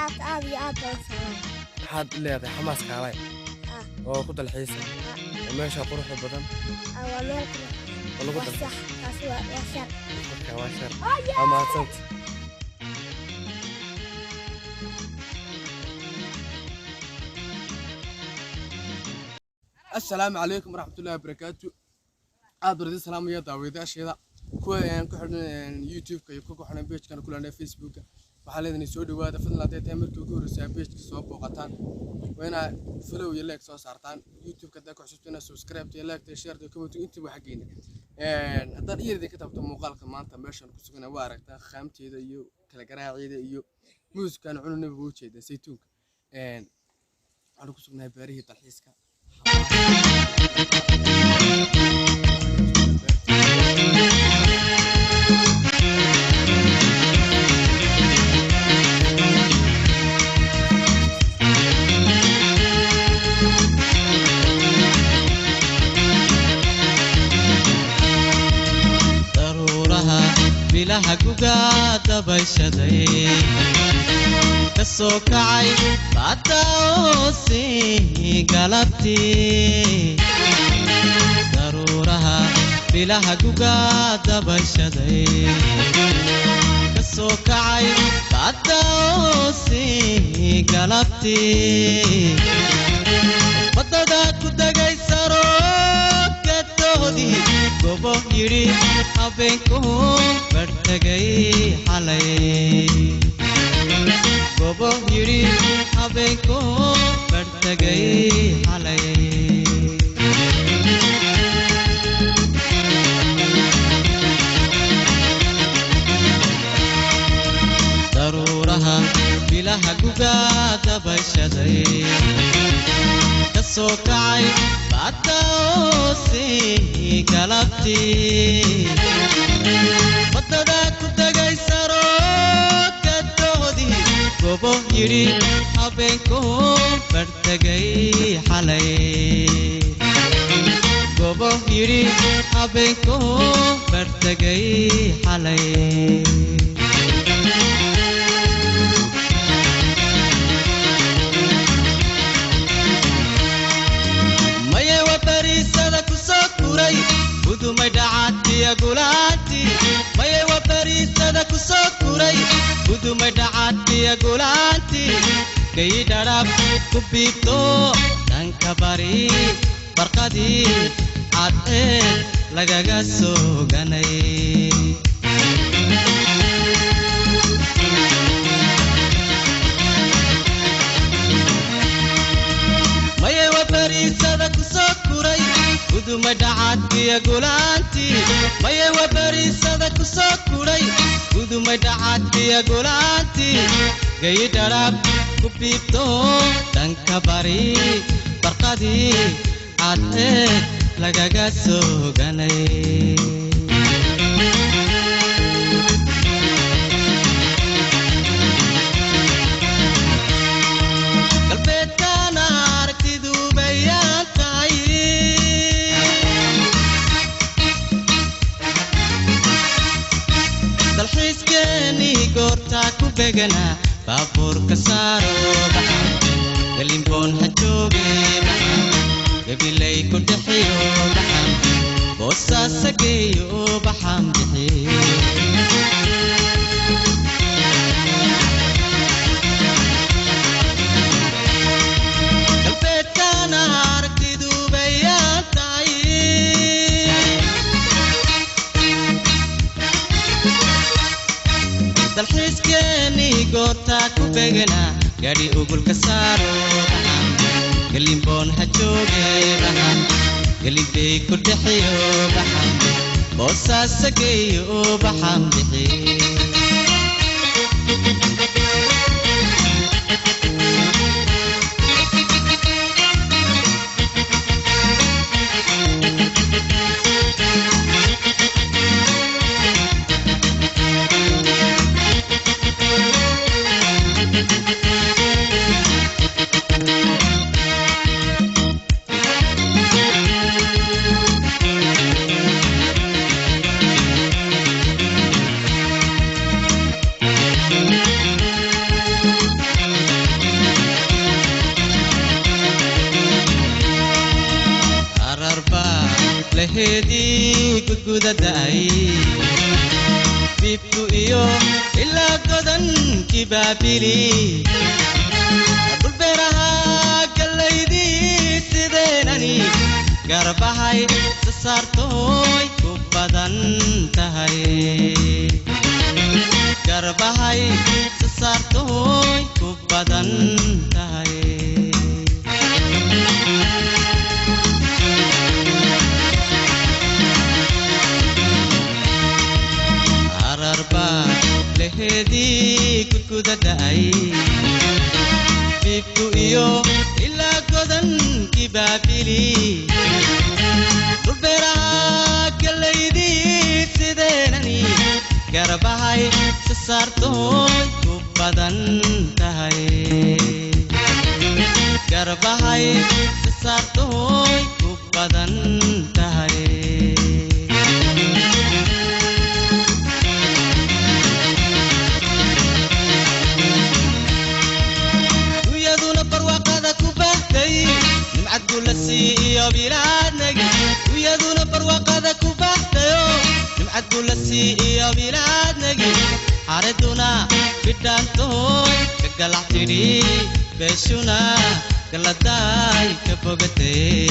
عادي عادي حد اللي هذا حماس كاوي oo ku dalxiisa meesha quruxda badan أوامر والله قلت صح كاسوا يا شر كواشر أما صوت السلام عليكم ورحمة الله وبركاته أقدر دي سلام يا داوود أشياء كوين كحنا يوتيوب كي كحنا بيج كانوا كلنا فيسبوك وحاليا نسود وهذا فضلنا تأمر كوكور سابيج كسواب وقتان وأنا فلو يلاك سو صارتان يوتيوب كذا كحسبتنا سبسكرايب يلاك تشير كومنت أنت وحقينا هذا إيه ذي كتبت مقال كمان تمشون كسوقنا وارك تا خامتي ذا يو كلا جراعي ذا يو موز كان عنا بوجه ذا سيتون على كسوقنا باريه تلحيسك bilaha gugaada bashaday kasoo kacay baada oosi galabtii daruuraha bilaha gugaada bashaday kasoo kacay baada oosi galabtii wadada ku dagay saro gobo yiri habeenku bartagay xalay gobo yiri habeenku bartagay xalay daruuraha bilaha gugaada bashaday kasoo kacay baada oosi galabtii wadada ku dagay saro kadoodii gobo yiri habeenku bartagay xalay gobo yiri habeenku bartagay xalay budumay dhacatiya gulaanti maye wa barisada ku soo kuray budumay dhacatiya gulaanti kay darab ku biibto dhanka bari barqadii cad lagaga soo ganay maye wa barisada ku soo kuray budumay dhacatiya gulaanti maye wa barisada ku soo kuray budumay dhacatiya gulaanti gay darab ku biibto dhanka bari barqadii cad lagaga soo ganay ku begana baabuur ka saaro baxan galimboon hajooge baxan gabilay ku dhaxiyo baxan boosaasa geeyo baxan bixiyo galbeedkana aragtidu bayaan tahay dalxiiskeenii goorta ku begana gaadhi ugulka saaro baxan galimboon hajooge baxan galibey ku dhaxiyo baxan boosaasa geeyo baxan bixiyo لهدي قد داي بيبتو إيو إلا قدن كبابيلي بالبرها قليدي سيديناني قربهاي سسارتوي كبادن تهاي قربهاي سسارتوي كبادن تهاي لهدي كد داي بيبتو إيو إلا قدن كبابيلي ربرا كليدي سيديناني قربهاي سسارتوي كبادن تهاي قربهاي سسارتوي كبادن تهاي يا بلادنا ويدونا برواقة كوباحتيو نمعد قولسي يا بلادنا حاردونا بدانتوي كقلعتني بشونا قلداي كبوغتي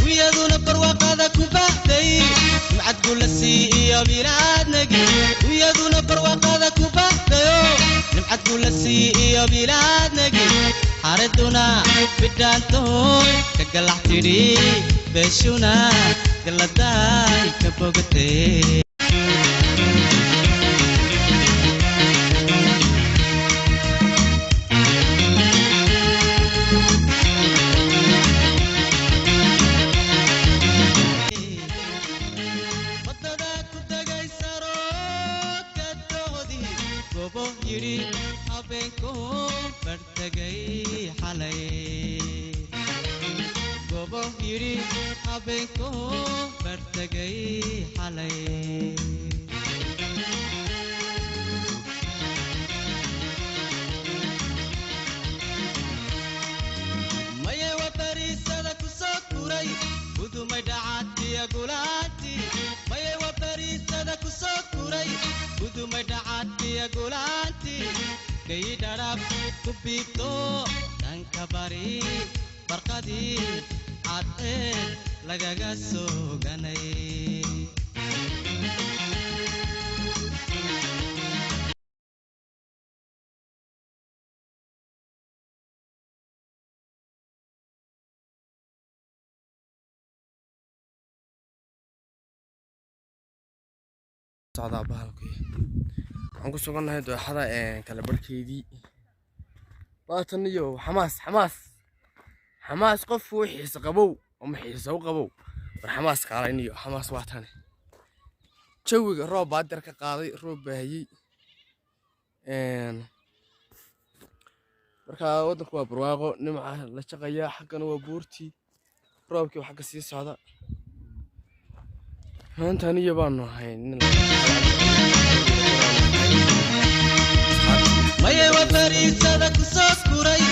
ويدونا برواقة كوباحتي نمعد قولسي يا بلادنا ويدونا برواقة كوباحتيو نمعد قولسي يا بلادنا حاردونا بدانتوي كقلعتني بشونا قلداي كبوغتي kubito dan kabari barqadi ate lagaga soganay socda bahalkii aan ku suganahay dooxada kala barkeedii baatan iyo xamaas qof wixii qabow ama xiiso qabow war xamaas qaalayni iyo xamaas waatan jawiga roob baadar ka qaaday roob baahiyay marka wadanku waa barwaaqo nimca la shaqaya xaqana waa buurti roobkii waxa ka sii socda maanta aniga baan ahayn maye wabarisada kusokuray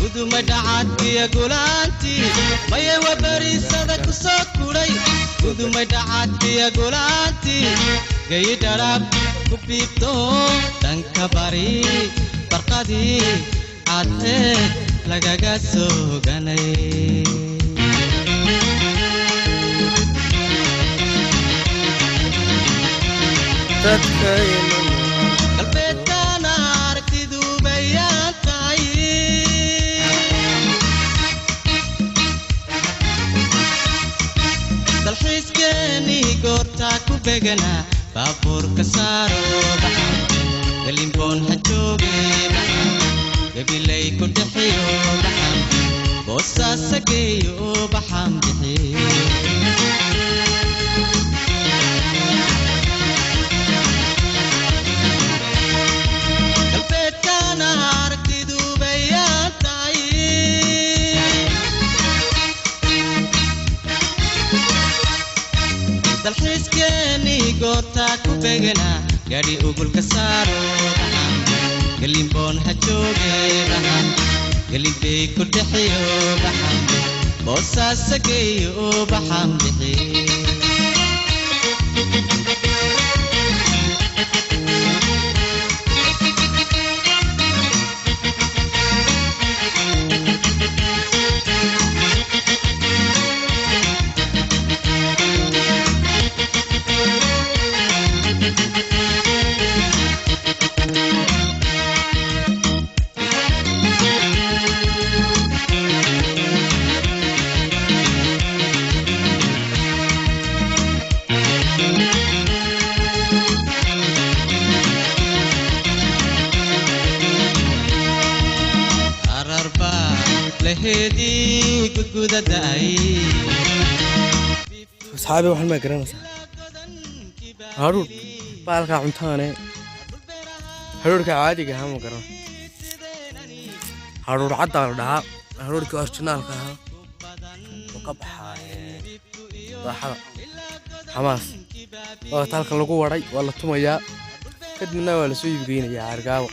guduma dhacadkiya gulaanti maye wabarisada kusokuray guduma dhacadkiya gulaanti gay darab kubibto danka bari barqadi ate lagaga soganay qalbeedkana aragtidu bayaan tahay dalxiiskeeni goorta ku begana baabuurka saaro baxa galimboon ha jooge baxa gabilay ku dhaxiyo baxa boosaasa geeyo baxaan bixiyo dalxiiskeeni goorta ku begana gaadhi ugulka saaro galimboon ha jooge baxan galimbey ku dhaxayo baxan boosaasa geeyo baxan bixi أصحابي وحنا ما قرنا هارود بالك عمتانة هارود كعادي كهم قرنا هارود عطا ده هارود كأشتنال كها وقبحة راحة حماس تالك لقوا وري والله توم يا كد منا ولا سوي بقينا يا عرقاوة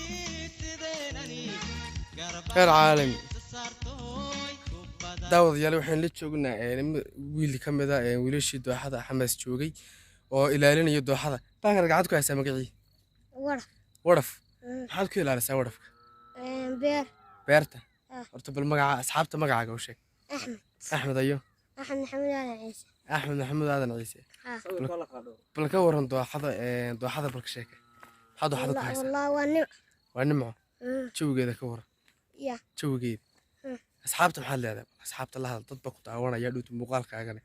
غير عالمي داود يالي وحين لا joogna wiil kamida wiilashii dooxada xamaas joogay oo ilaalinaya dooxada baan gacad ku haysaa magacii waraf maxaad ku ilaalisaa warafka beerta horta bal magaca asxaabta magacaaga u sheeg axmed ayo axmed maxamuud aadan ciise bal ka waran dooxada balka sheeka maxaad dooxada ku haysaa waa nimco jawigeeda ka waran jawigeeda أصحابته محل هذا أصحابته الله ضد بقطع وانا يدوت مقال كأجنة